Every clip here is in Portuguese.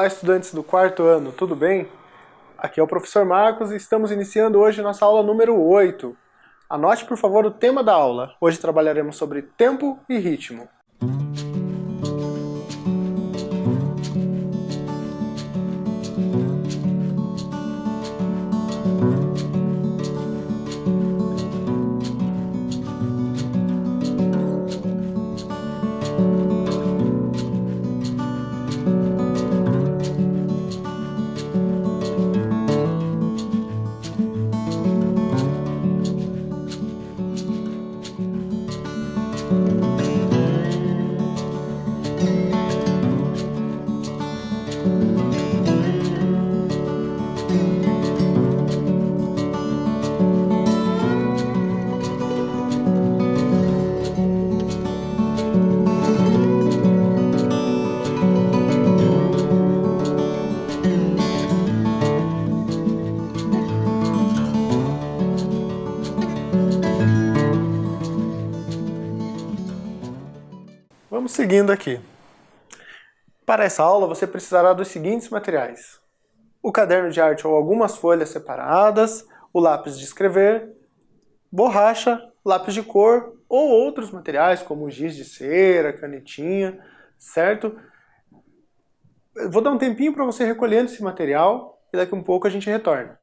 Olá, estudantes do quarto ano, tudo bem? Aqui é o professor Marcos e estamos iniciando hoje nossa aula número 8. Anote, por favor, o tema da aula. Hoje trabalharemos sobre tempo e ritmo. Vamos seguindo aqui. Para essa aula você precisará dos seguintes materiais: o caderno de arte ou algumas folhas separadas, o lápis de escrever, borracha, lápis de cor ou outros materiais como giz de cera, canetinha, certo? Eu vou dar um tempinho para você recolhendo esse material e daqui a um pouco a gente retorna.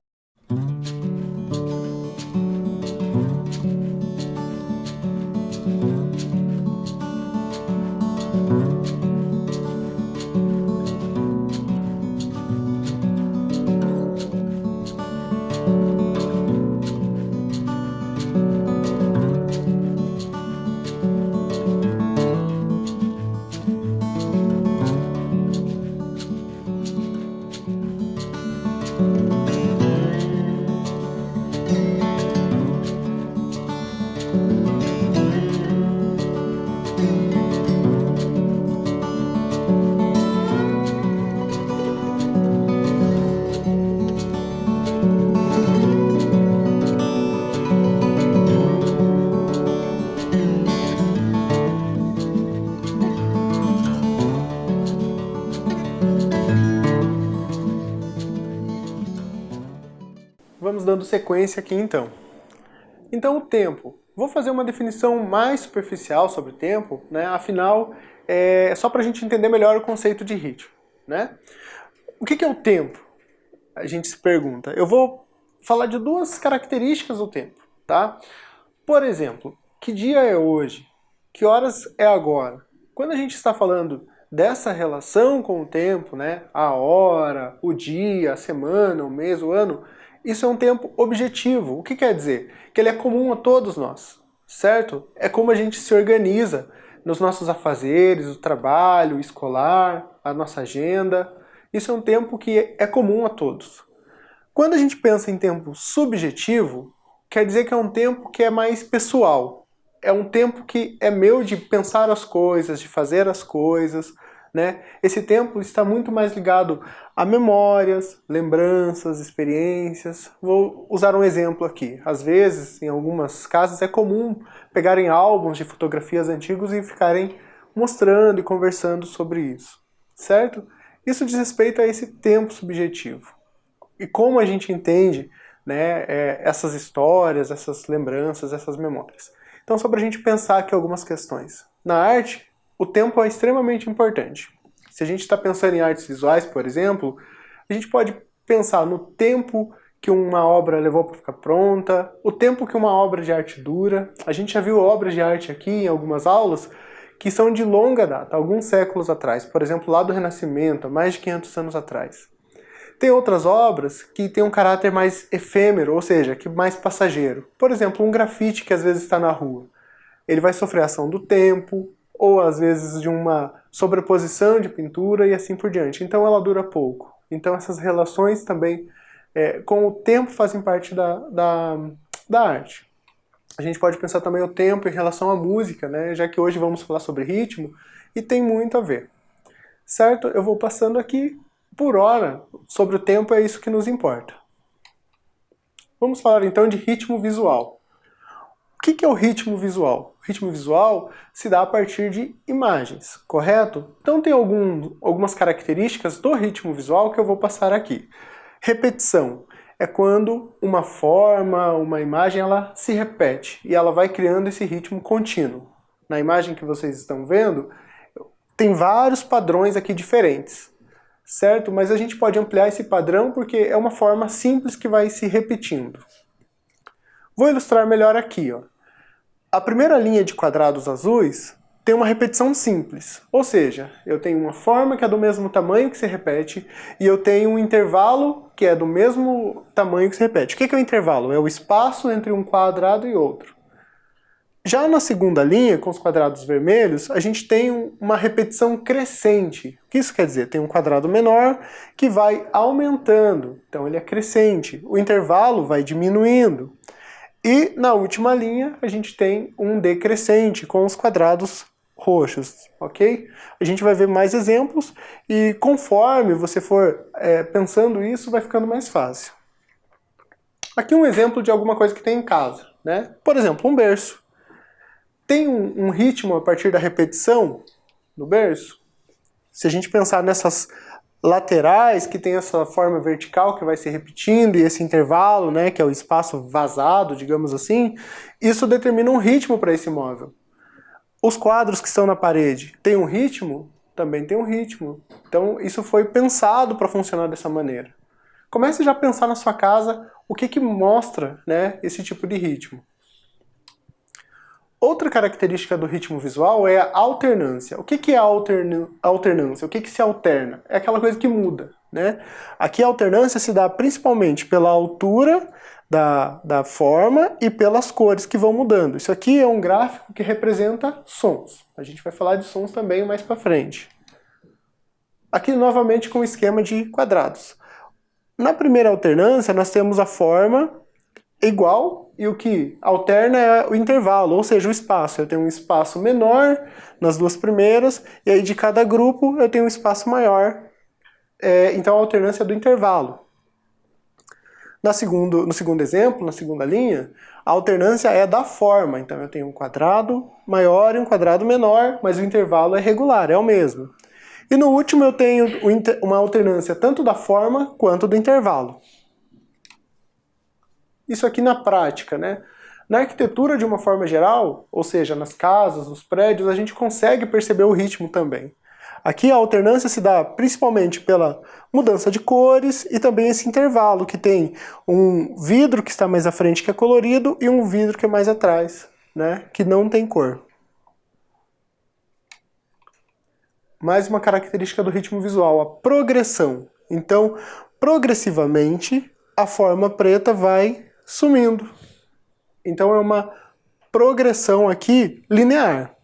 Vamos dando sequência aqui então. Então o tempo. Vou fazer uma definição mais superficial sobre o tempo, né? Afinal, é só para a gente entender melhor o conceito de ritmo, né? O que é o tempo? A gente se pergunta. Eu vou falar de duas características do tempo, tá? Por exemplo, que dia é hoje? Que horas é agora? Quando a gente está falando dessa relação com o tempo, né? A hora, o dia, a semana, o mês, o ano, isso é um tempo objetivo. O que quer dizer? Que ele é comum a todos nós, certo? É como a gente se organiza nos nossos afazeres, o trabalho, o escolar, a nossa agenda. Isso é um tempo que é comum a todos. Quando a gente pensa em tempo subjetivo, quer dizer que é um tempo que é mais pessoal. É um tempo que é meu de pensar as coisas, de fazer as coisas, né? Esse tempo está muito mais ligado a memórias, lembranças, experiências. Vou usar um exemplo aqui. Às vezes, em algumas casas, é comum pegarem álbuns de fotografias antigos e ficarem mostrando e conversando sobre isso, certo? Isso diz respeito a esse tempo subjetivo. E como a gente entende, né, essas histórias, essas lembranças, essas memórias. Então, só para a gente pensar aqui algumas questões. Na arte, o tempo é extremamente importante. Se a gente está pensando em artes visuais, por exemplo, a gente pode pensar no tempo que uma obra levou para ficar pronta, o tempo que uma obra de arte dura. A gente já viu obras de arte aqui em algumas aulas que são de longa data, alguns séculos atrás. Por exemplo, lá do Renascimento, há mais de 500 anos atrás. Tem outras obras que têm um caráter mais efêmero, ou seja, que mais passageiro. Por exemplo, um grafite que às vezes está na rua. Ele vai sofrer a ação do tempo, ou às vezes de uma sobreposição de pintura e assim por diante. Então ela dura pouco. Então essas relações também com o tempo fazem parte da arte. A gente pode pensar também o tempo em relação à música, né? Já que hoje vamos falar sobre ritmo, e tem muito a ver. Certo? Eu vou passando aqui por hora sobre o tempo, é isso que nos importa. Vamos falar então de ritmo visual. O que é o ritmo visual? O ritmo visual se dá a partir de imagens, correto? Então tem algumas características do ritmo visual que eu vou passar aqui. Repetição é quando uma forma, uma imagem, ela se repete e ela vai criando esse ritmo contínuo. Na imagem que vocês estão vendo, tem vários padrões aqui diferentes, certo? Mas a gente pode ampliar esse padrão porque é uma forma simples que vai se repetindo. Vou ilustrar melhor aqui, ó. A primeira linha de quadrados azuis tem uma repetição simples, ou seja, eu tenho uma forma que é do mesmo tamanho que se repete e eu tenho um intervalo que é do mesmo tamanho que se repete. O que é o intervalo? É o espaço entre um quadrado e outro. Já na segunda linha, com os quadrados vermelhos, a gente tem uma repetição crescente. O que isso quer dizer? Tem um quadrado menor que vai aumentando, então ele é crescente. O intervalo vai diminuindo. E na última linha a gente tem um decrescente com os quadrados roxos, ok? A gente vai ver mais exemplos e conforme você for pensando isso, vai ficando mais fácil. Aqui um exemplo de alguma coisa que tem em casa, né? Por exemplo, um berço. Tem um ritmo a partir da repetição do berço? Se a gente pensar nessas laterais, que tem essa forma vertical que vai se repetindo, e esse intervalo, né, que é o espaço vazado, digamos assim, isso determina um ritmo para esse móvel. Os quadros que estão na parede têm um ritmo? Também tem um ritmo. Então isso foi pensado para funcionar dessa maneira. Comece já a pensar na sua casa o que mostra, né, esse tipo de ritmo. Outra característica do ritmo visual é a alternância. O que é a alternância? O que se alterna? É aquela coisa que muda, né? Aqui a alternância se dá principalmente pela altura da forma e pelas cores que vão mudando. Isso aqui é um gráfico que representa sons. A gente vai falar de sons também mais para frente. Aqui novamente com o esquema de quadrados. Na primeira alternância nós temos a forma igual e o que alterna é o intervalo, ou seja, o espaço. Eu tenho um espaço menor nas duas primeiras e aí de cada grupo eu tenho um espaço maior. Então a alternância é do intervalo. No segundo exemplo, na segunda linha, a alternância é da forma. Então eu tenho um quadrado maior e um quadrado menor, mas o intervalo é regular, é o mesmo. E no último eu tenho uma alternância tanto da forma quanto do intervalo. Isso aqui na prática, né? Na arquitetura de uma forma geral, ou seja, nas casas, nos prédios, a gente consegue perceber o ritmo também. Aqui a alternância se dá principalmente pela mudança de cores e também esse intervalo que tem um vidro que está mais à frente que é colorido e um vidro que é mais atrás, né? Que não tem cor. Mais uma característica do ritmo visual, a progressão. Então, progressivamente, a forma preta vai sumindo. Então é uma progressão aqui linear.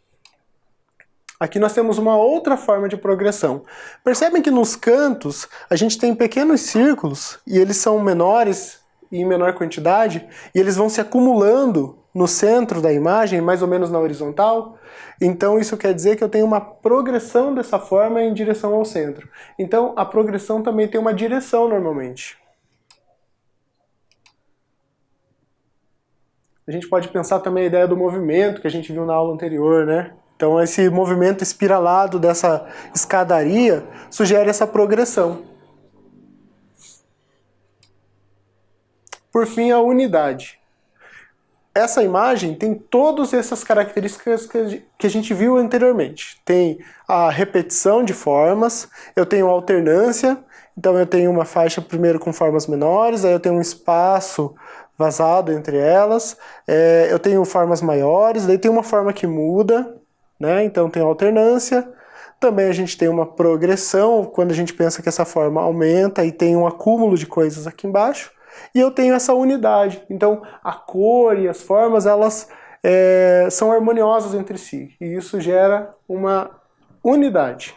Aqui nós temos uma outra forma de progressão. Percebem que nos cantos a gente tem pequenos círculos e eles são menores e em menor quantidade e eles vão se acumulando no centro da imagem, mais ou menos na horizontal. Então isso quer dizer que eu tenho uma progressão dessa forma em direção ao centro. Então a progressão também tem uma direção normalmente. A gente pode pensar também a ideia do movimento que a gente viu na aula anterior, né? Então esse movimento espiralado dessa escadaria sugere essa progressão. Por fim, a unidade. Essa imagem tem todas essas características que a gente viu anteriormente. Tem a repetição de formas, eu tenho alternância, então eu tenho uma faixa primeiro com formas menores, aí eu tenho um espaço vazado entre elas, eu tenho formas maiores, daí tem uma forma que muda, né? Então tem alternância. Também a gente tem uma progressão, quando a gente pensa que essa forma aumenta e tem um acúmulo de coisas aqui embaixo. E eu tenho essa unidade. Então a cor e as formas, elas são harmoniosas entre si. E isso gera uma unidade.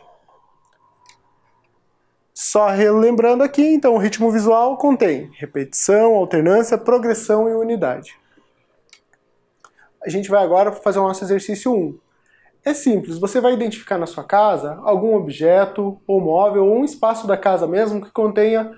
Só relembrando aqui, então o ritmo visual contém repetição, alternância, progressão e unidade. A gente vai agora fazer o nosso exercício 1. É simples, você vai identificar na sua casa algum objeto ou móvel ou um espaço da casa mesmo que contenha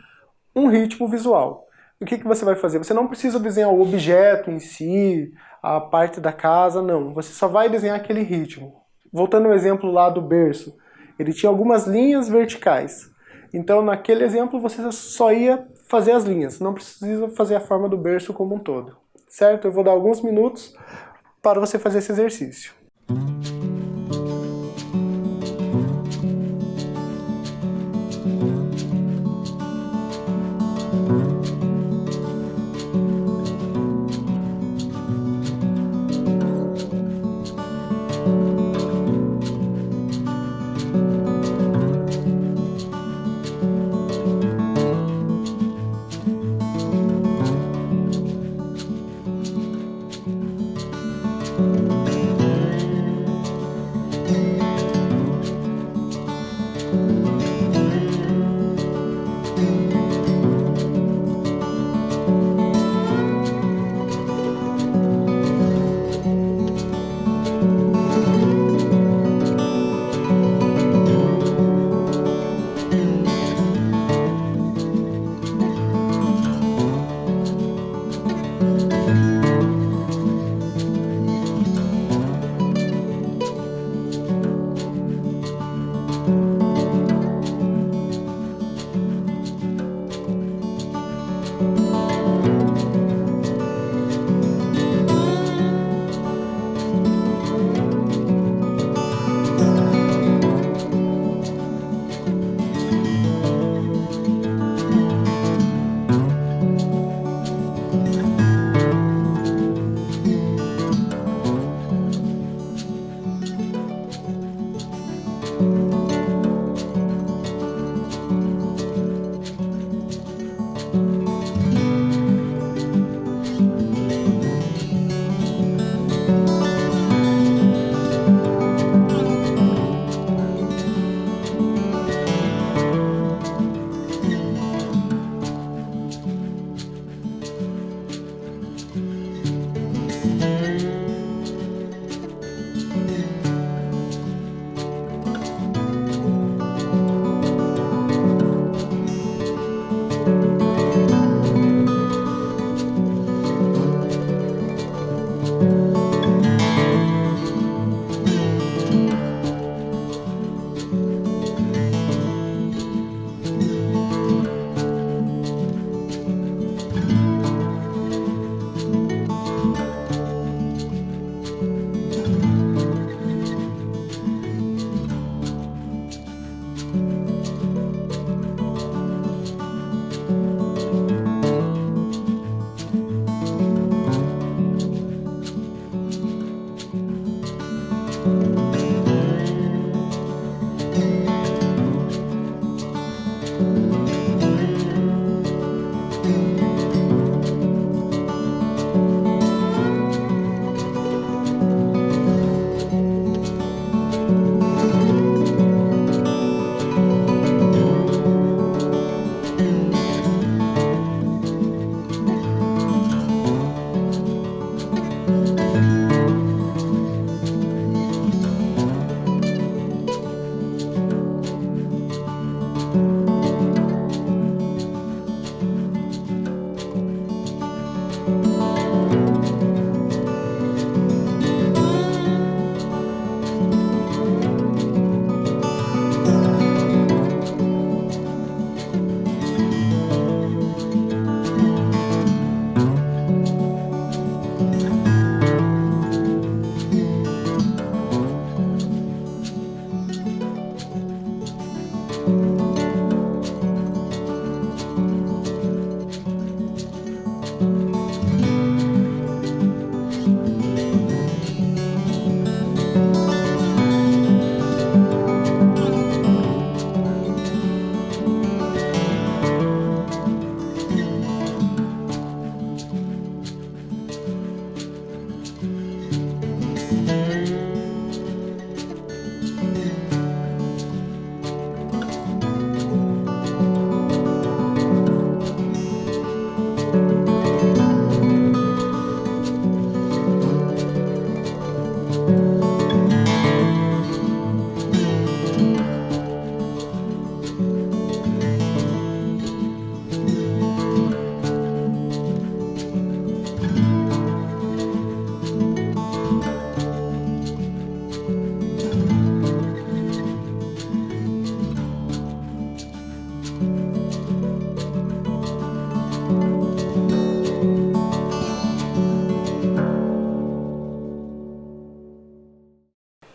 um ritmo visual. O que você vai fazer? Você não precisa desenhar o objeto em si, a parte da casa, não. Você só vai desenhar aquele ritmo. Voltando ao exemplo lá do berço, ele tinha algumas linhas verticais. Então, naquele exemplo, você só ia fazer as linhas, não precisa fazer a forma do berço como um todo. Certo? Eu vou dar alguns minutos para você fazer esse exercício.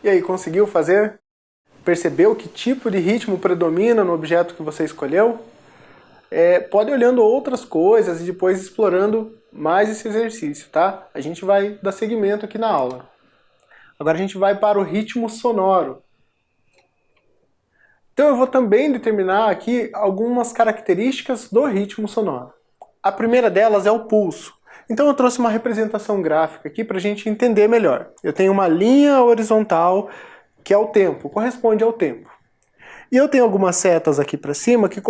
E aí, conseguiu fazer? Percebeu que tipo de ritmo predomina no objeto que você escolheu? Pode ir olhando outras coisas e depois explorando mais esse exercício, tá? A gente vai dar seguimento aqui na aula. Agora a gente vai para o ritmo sonoro. Então eu vou também determinar aqui algumas características do ritmo sonoro. A primeira delas é o pulso. Então eu trouxe uma representação gráfica aqui para a gente entender melhor. Eu tenho uma linha horizontal que é o tempo, corresponde ao tempo. E eu tenho algumas setas aqui para cima que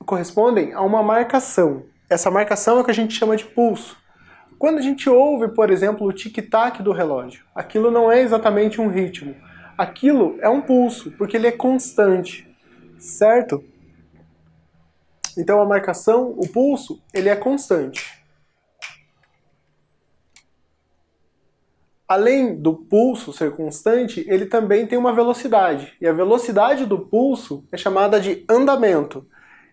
correspondem a uma marcação. Essa marcação é o que a gente chama de pulso. Quando a gente ouve, por exemplo, o tic-tac do relógio, aquilo não é exatamente um ritmo. Aquilo é um pulso, porque ele é constante, certo? Então a marcação, o pulso, ele é constante. Além do pulso ser constante, ele também tem uma velocidade. E a velocidade do pulso é chamada de andamento.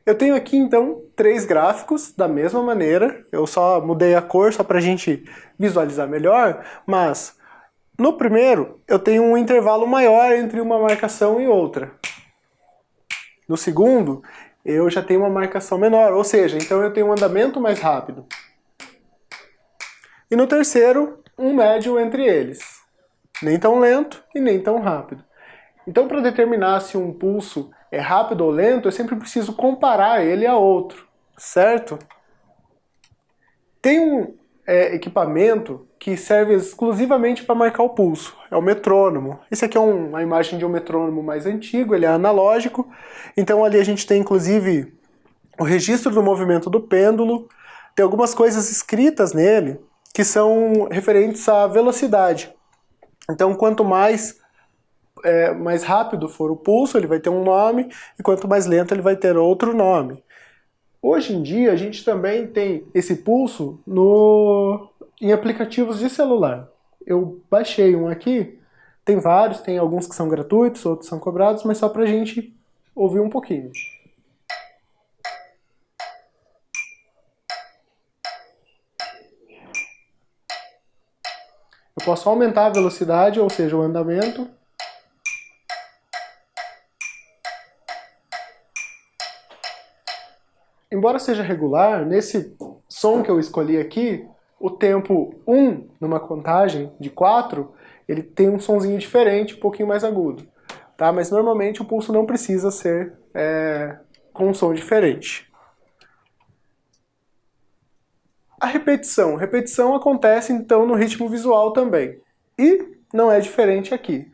Eu tenho aqui, então, 3 gráficos da mesma maneira. Eu só mudei a cor só para a gente visualizar melhor. Mas, no primeiro, eu tenho um intervalo maior entre uma marcação e outra. No segundo, eu já tenho uma marcação menor. Ou seja, então eu tenho um andamento mais rápido. E no terceiro, um médio entre eles. Nem tão lento e nem tão rápido. Então, para determinar se um pulso é rápido ou lento, eu sempre preciso comparar ele a outro, certo? Tem um equipamento que serve exclusivamente para marcar o pulso, é o metrônomo. Esse aqui é uma imagem de um metrônomo mais antigo, ele é analógico, então ali a gente tem inclusive o registro do movimento do pêndulo, tem algumas coisas escritas nele que são referentes à velocidade. Então, quanto mais rápido for o pulso, ele vai ter um nome, e quanto mais lento ele vai ter outro nome. Hoje em dia, a gente também tem esse pulso em aplicativos de celular. Eu baixei um aqui, tem vários, tem alguns que são gratuitos, outros são cobrados, mas só pra gente ouvir um pouquinho. Eu posso aumentar a velocidade, ou seja, o andamento. Embora seja regular, nesse som que eu escolhi aqui, o tempo 1, numa contagem de 4, ele tem um sonzinho diferente, um pouquinho mais agudo. Tá? Mas normalmente o pulso não precisa ser com um som diferente. A repetição. Repetição acontece então no ritmo visual também. E não é diferente aqui.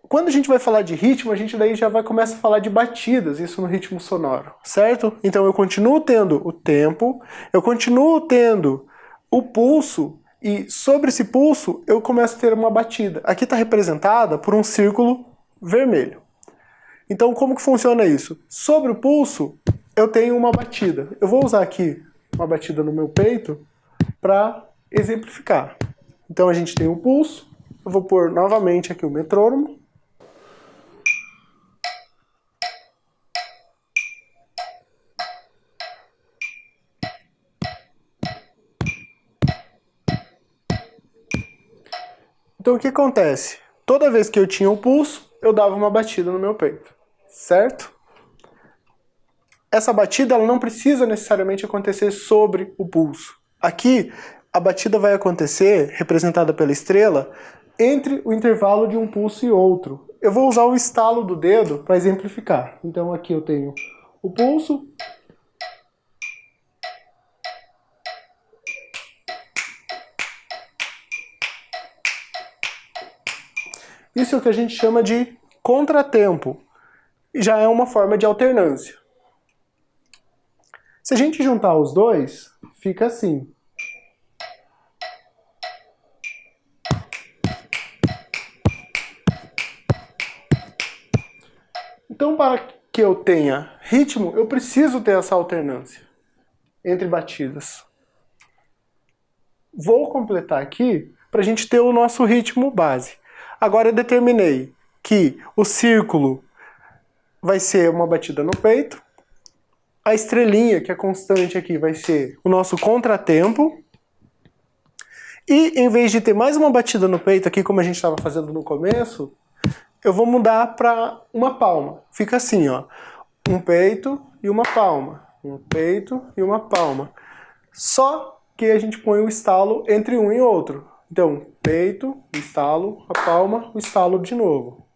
Quando a gente vai falar de ritmo, a gente daí já começa a falar de batidas, isso no ritmo sonoro, certo? Então eu continuo tendo o tempo, eu continuo tendo o pulso, e sobre esse pulso eu começo a ter uma batida. Aqui está representada por um círculo vermelho. Então como que funciona isso? Sobre o pulso eu tenho uma batida. Eu vou usar aqui uma batida no meu peito para exemplificar. Então a gente tem o pulso, eu vou pôr novamente aqui o metrônomo. Então o que acontece? Toda vez que eu tinha o pulso, eu dava uma batida no meu peito, certo? Essa batida ela não precisa necessariamente acontecer sobre o pulso. Aqui, a batida vai acontecer, representada pela estrela, entre o intervalo de um pulso e outro. Eu vou usar o estalo do dedo para exemplificar. Então aqui eu tenho o pulso. Isso é o que a gente chama de contratempo. E já é uma forma de alternância. Se a gente juntar os dois, fica assim. Então, para que eu tenha ritmo, eu preciso ter essa alternância entre batidas. Vou completar aqui para a gente ter o nosso ritmo base. Agora eu determinei que o círculo vai ser uma batida no peito, a estrelinha, que é constante aqui, vai ser o nosso contratempo, e em vez de ter mais uma batida no peito aqui, como a gente estava fazendo no começo, eu vou mudar para uma palma. Fica assim, ó. Um peito e uma palma. Um peito e uma palma. Só que a gente põe o estalo entre um e outro. Então, peito, estalo, a palma, o estalo de novo.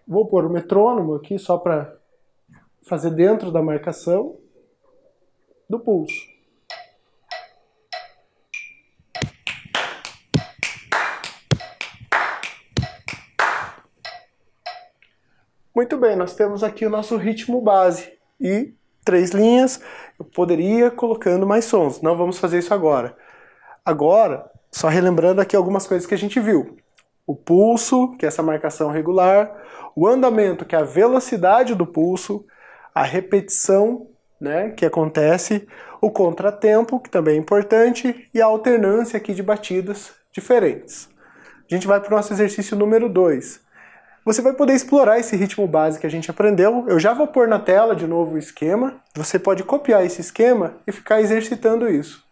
Vou pôr o metrônomo aqui só para fazer dentro da marcação do pulso. Muito bem, nós temos aqui o nosso ritmo base e 3 linhas. Eu poderia ir colocando mais sons, não vamos fazer isso agora. Agora, só relembrando aqui algumas coisas que a gente viu. O pulso, que é essa marcação regular, o andamento, que é a velocidade do pulso, a repetição, né, que acontece, o contratempo, que também é importante, e a alternância aqui de batidas diferentes. A gente vai para o nosso exercício número 2. Você vai poder explorar esse ritmo base que a gente aprendeu. Eu já vou pôr na tela de novo o esquema. Você pode copiar esse esquema e ficar exercitando isso.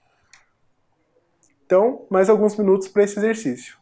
Então, mais alguns minutos para esse exercício.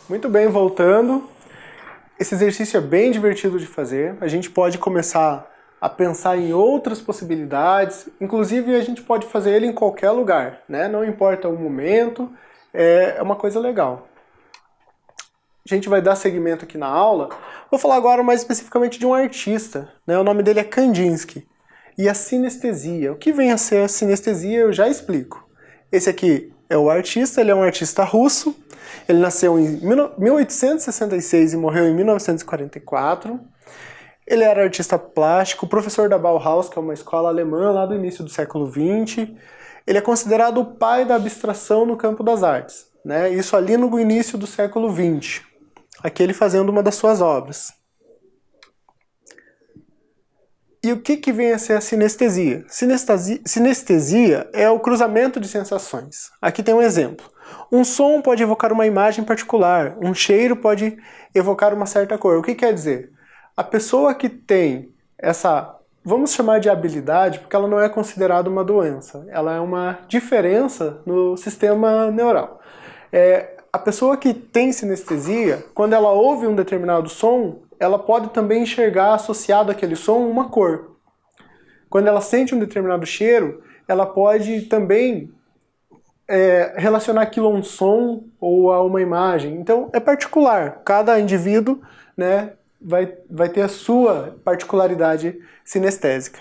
Muito bem, voltando. Esse exercício é bem divertido de fazer. A gente pode começar a pensar em outras possibilidades. Inclusive, a gente pode fazer ele em qualquer lugar, né? Não importa o momento, é uma coisa legal. A gente vai dar seguimento aqui na aula. Vou falar agora mais especificamente de um artista, né? O nome dele é Kandinsky. E a sinestesia. O que vem a ser a sinestesia eu já explico. Esse aqui é o artista, ele é um artista russo. Ele nasceu em 1866 e morreu em 1944. Ele era artista plástico, professor da Bauhaus, que é uma escola alemã lá do início do século XX. Ele é considerado o pai da abstração no campo das artes, né? Isso ali no início do século XX. Aqui ele fazendo uma das suas obras. E o que vem a ser a sinestesia? Sinestesia é o cruzamento de sensações. Aqui tem um exemplo. Um som pode evocar uma imagem particular, um cheiro pode evocar uma certa cor. O que quer dizer? A pessoa que tem essa, vamos chamar de habilidade, porque ela não é considerada uma doença, ela é uma diferença no sistema neural. A pessoa que tem sinestesia, quando ela ouve um determinado som, ela pode também enxergar associado àquele som uma cor. Quando ela sente um determinado cheiro, ela pode também relacionar aquilo a um som ou a uma imagem. Então é particular, cada indivíduo, né, vai ter a sua particularidade sinestésica.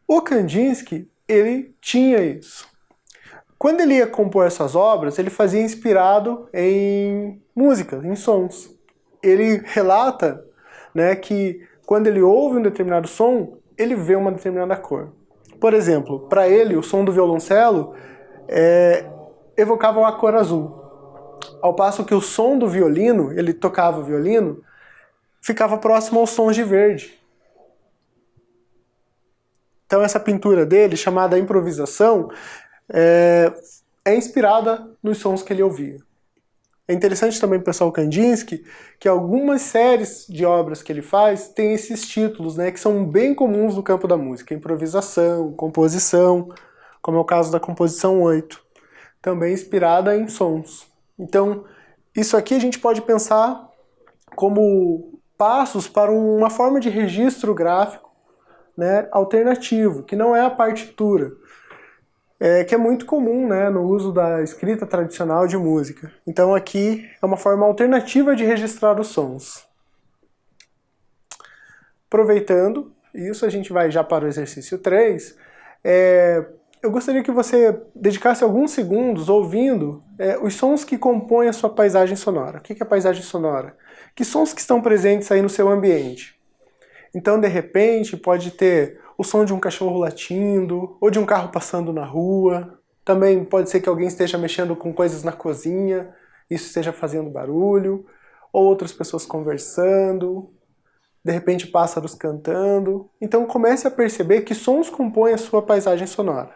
O Kandinsky, ele tinha isso. Quando ele ia compor essas obras, ele fazia inspirado em músicas, em sons. Ele relata, né, que quando ele ouve um determinado som, ele vê uma determinada cor. Por exemplo, para ele, o som do violoncelo evocava a cor azul. Ao passo que o som do violino, ele tocava o violino, ficava próximo aos sons de verde. Então essa pintura dele, chamada improvisação, é inspirada nos sons que ele ouvia. É interessante também pensar o Kandinsky, que algumas séries de obras que ele faz têm esses títulos, né, que são bem comuns no campo da música. Improvisação, composição, como é o caso da composição 8, também inspirada em sons. Então, isso aqui a gente pode pensar como passos para uma forma de registro gráfico, né, alternativo, que não é a partitura. Que é muito comum, né, no uso da escrita tradicional de música. Então aqui é uma forma alternativa de registrar os sons. Aproveitando isso, a gente vai já para o exercício 3. Eu gostaria que você dedicasse alguns segundos ouvindo os sons que compõem a sua paisagem sonora. O que é paisagem sonora? Que sons que estão presentes aí no seu ambiente? Então, de repente, pode ter o som de um cachorro latindo, ou de um carro passando na rua. Também pode ser que alguém esteja mexendo com coisas na cozinha, isso esteja fazendo barulho, ou outras pessoas conversando, de repente pássaros cantando. Então comece a perceber que sons compõem a sua paisagem sonora.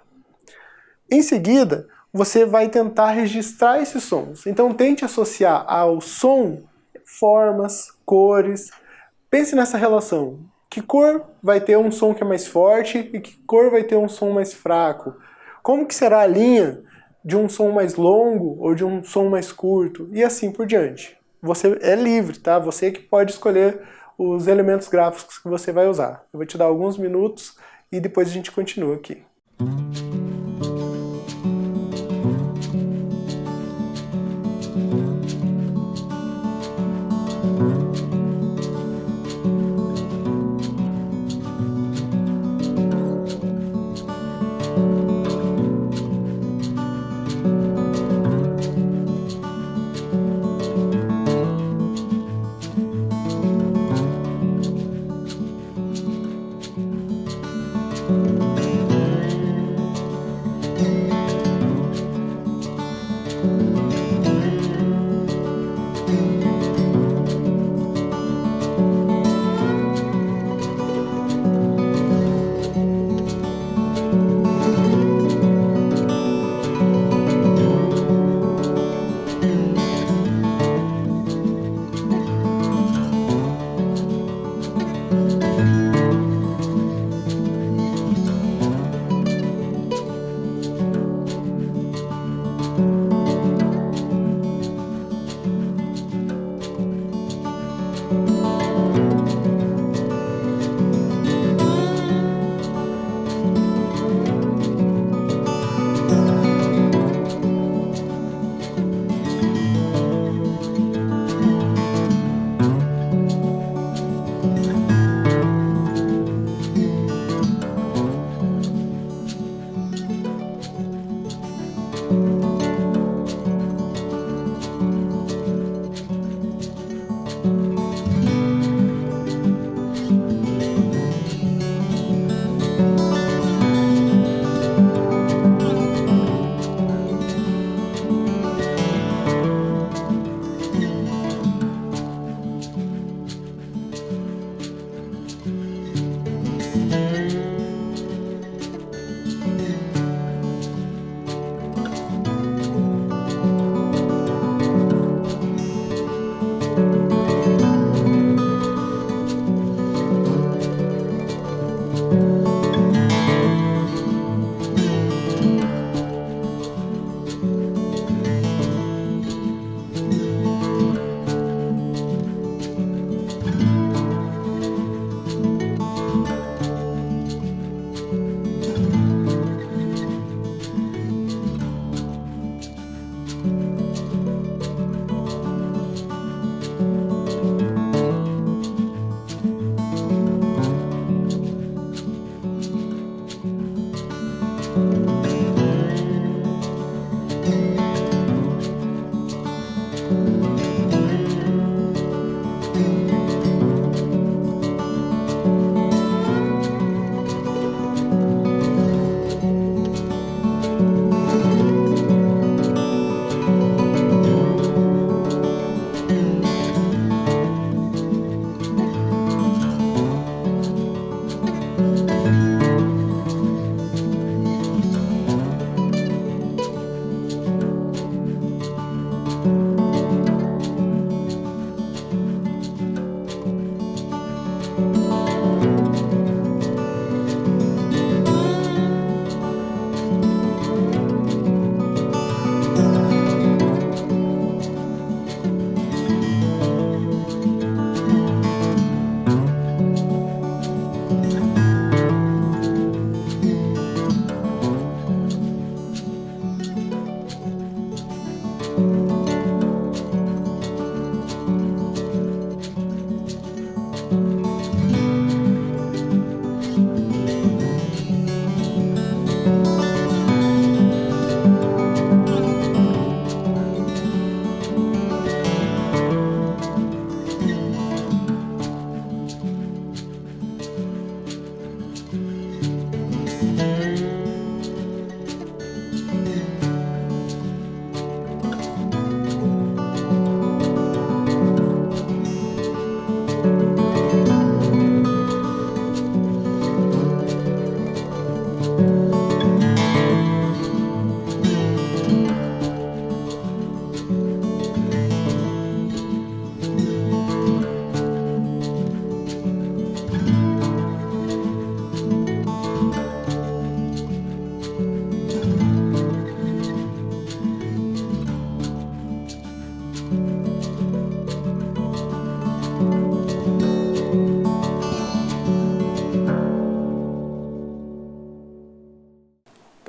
Em seguida, você vai tentar registrar esses sons. Então tente associar ao som formas, cores. Pense nessa relação. Que cor vai ter um som que é mais forte e que cor vai ter um som mais fraco? Como que será a linha de um som mais longo ou de um som mais curto? E assim por diante. Você é livre, tá? Você que pode escolher os elementos gráficos que você vai usar. Eu vou te dar alguns minutos e depois a gente continua aqui.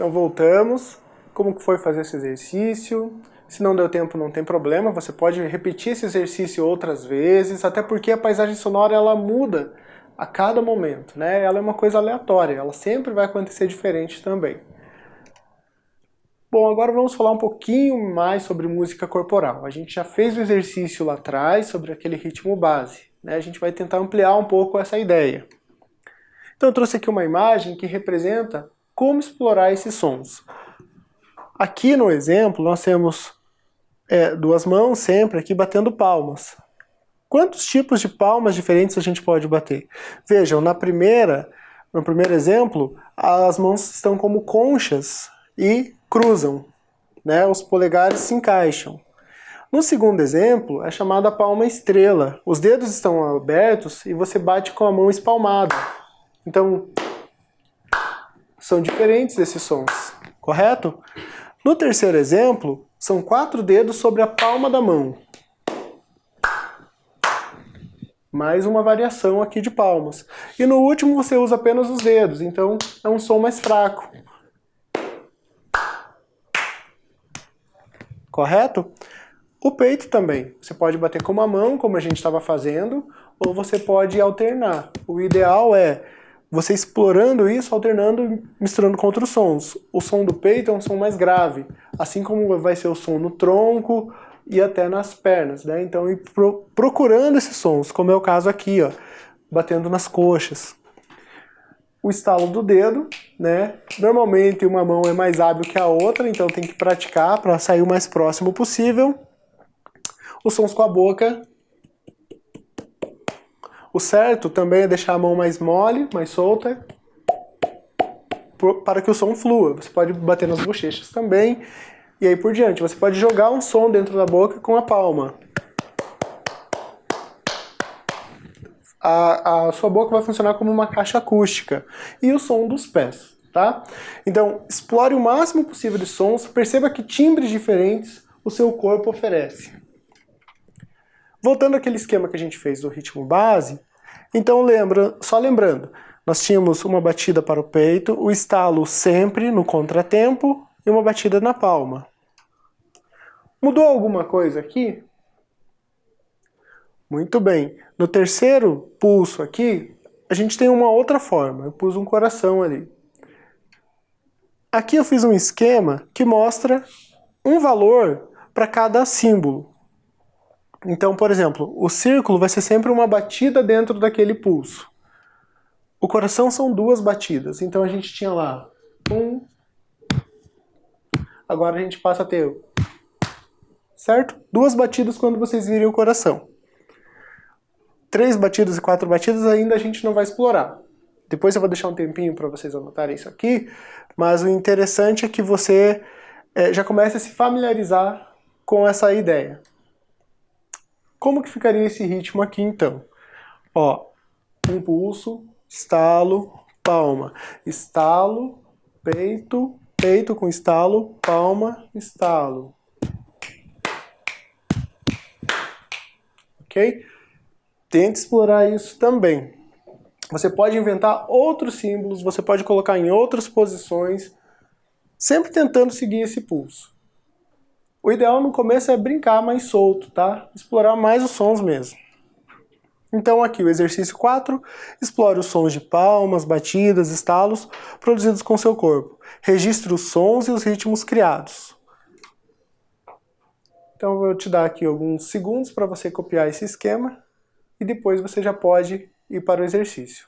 Então voltamos. Como que foi fazer esse exercício? Se não deu tempo, não tem problema, você pode repetir esse exercício outras vezes, até porque a paisagem sonora ela muda a cada momento, né? Ela é uma coisa aleatória, ela sempre vai acontecer diferente também. Bom, agora vamos falar um pouquinho mais sobre música corporal. A gente já fez o exercício lá atrás sobre aquele ritmo base, né? A gente vai tentar ampliar um pouco essa ideia. Então eu trouxe aqui uma imagem que representa como explorar esses sons. Aqui no exemplo nós temos duas mãos sempre aqui batendo palmas. Quantos tipos de palmas diferentes a gente pode bater? Vejam, no primeiro exemplo, as mãos estão como conchas e cruzam, né? Os polegares se encaixam. No segundo exemplo, é chamada palma estrela. Os dedos estão abertos e você bate com a mão espalmada. Então, são diferentes esses sons, correto? No terceiro exemplo, são 4 dedos sobre a palma da mão. Mais uma variação aqui de palmas. E no último você usa apenas os dedos, então é um som mais fraco. Correto? O peito também. Você pode bater com uma mão, como a gente estava fazendo, ou você pode alternar. O ideal é você explorando isso, alternando, misturando com outros sons. O som do peito é um som mais grave, assim como vai ser o som no tronco e até nas pernas, né? Então, ir procurando esses sons, como é o caso aqui, ó, batendo nas coxas. O estalo do dedo, né? Normalmente uma mão é mais hábil que a outra, então tem que praticar para sair o mais próximo possível. Os sons com a boca. O certo também é deixar a mão mais mole, mais solta, para que o som flua. Você pode bater nas bochechas também, e aí por diante. Você pode jogar um som dentro da boca com a palma. A sua boca vai funcionar como uma caixa acústica. E o som dos pés, tá? Então, explore o máximo possível de sons, perceba que timbres diferentes o seu corpo oferece. Voltando àquele esquema que a gente fez do ritmo base, então só lembrando, nós tínhamos uma batida para o peito, o estalo sempre no contratempo e uma batida na palma. Mudou alguma coisa aqui? Muito bem. No terceiro pulso aqui, a gente tem uma outra forma. Eu pus um coração ali. Aqui eu fiz um esquema que mostra um valor para cada símbolo. Então, por exemplo, o círculo vai ser sempre uma batida dentro daquele pulso. O coração são 2 batidas. Então a gente tinha lá 1. Agora a gente passa a ter, certo? 2 batidas quando vocês virem o coração. 3 batidas e 4 batidas ainda a gente não vai explorar. Depois eu vou deixar um tempinho para vocês anotarem isso aqui, mas o interessante é que você já comece a se familiarizar com essa ideia. Como que ficaria esse ritmo aqui então? Ó, um pulso, estalo, palma. Estalo, peito, peito com estalo, palma, estalo. Ok? Tente explorar isso também. Você pode inventar outros símbolos, você pode colocar em outras posições, sempre tentando seguir esse pulso. O ideal no começo é brincar mais solto, tá? Explorar mais os sons mesmo. Então aqui o exercício 4, explore os sons de palmas, batidas, estalos produzidos com seu corpo. Registre os sons e os ritmos criados. Então eu vou te dar aqui alguns segundos para você copiar esse esquema e depois você já pode ir para o exercício.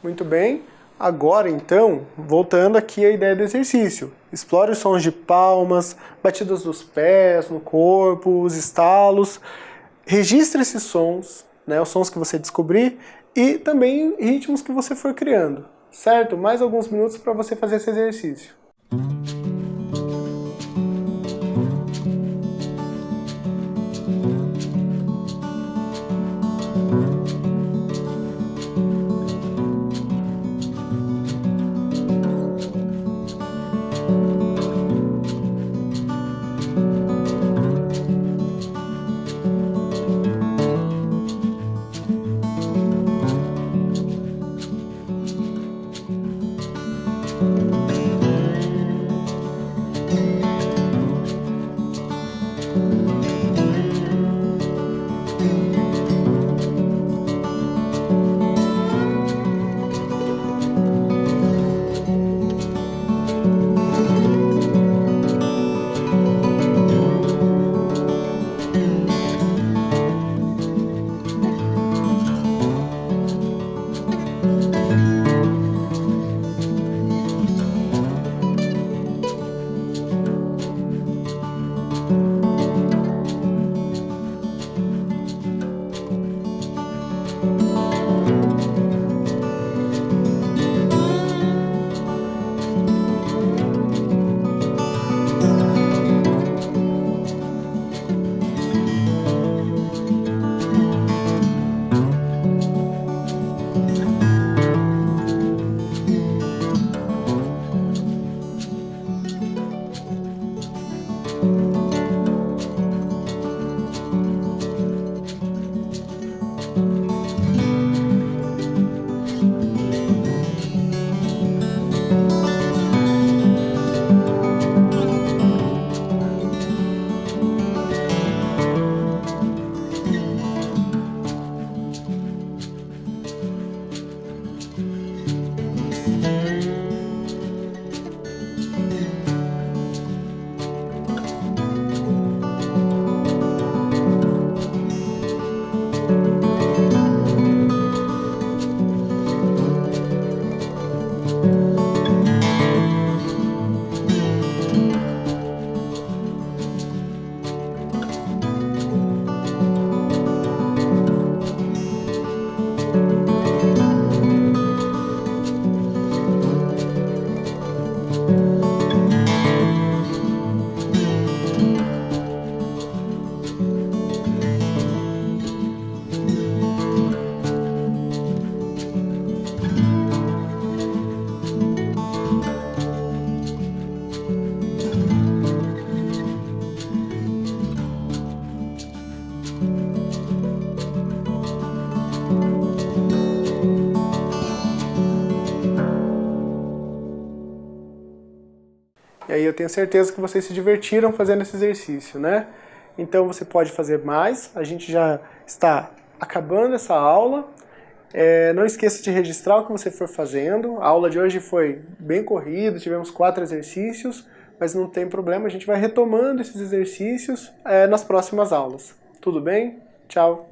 Muito bem. Agora, então, voltando aqui à ideia do exercício. Explore os sons de palmas, batidas dos pés no corpo, os estalos. Registre esses sons, né, os sons que você descobrir e também ritmos que você for criando. Certo? Mais alguns minutos para você fazer esse exercício. E aí eu tenho certeza que vocês se divertiram fazendo esse exercício, né? Então você pode fazer mais, a gente já está acabando essa aula. Não esqueça de registrar o que você for fazendo. A aula de hoje foi bem corrida, tivemos 4 exercícios, mas não tem problema, a gente vai retomando esses exercícios nas próximas aulas. Tudo bem? Tchau!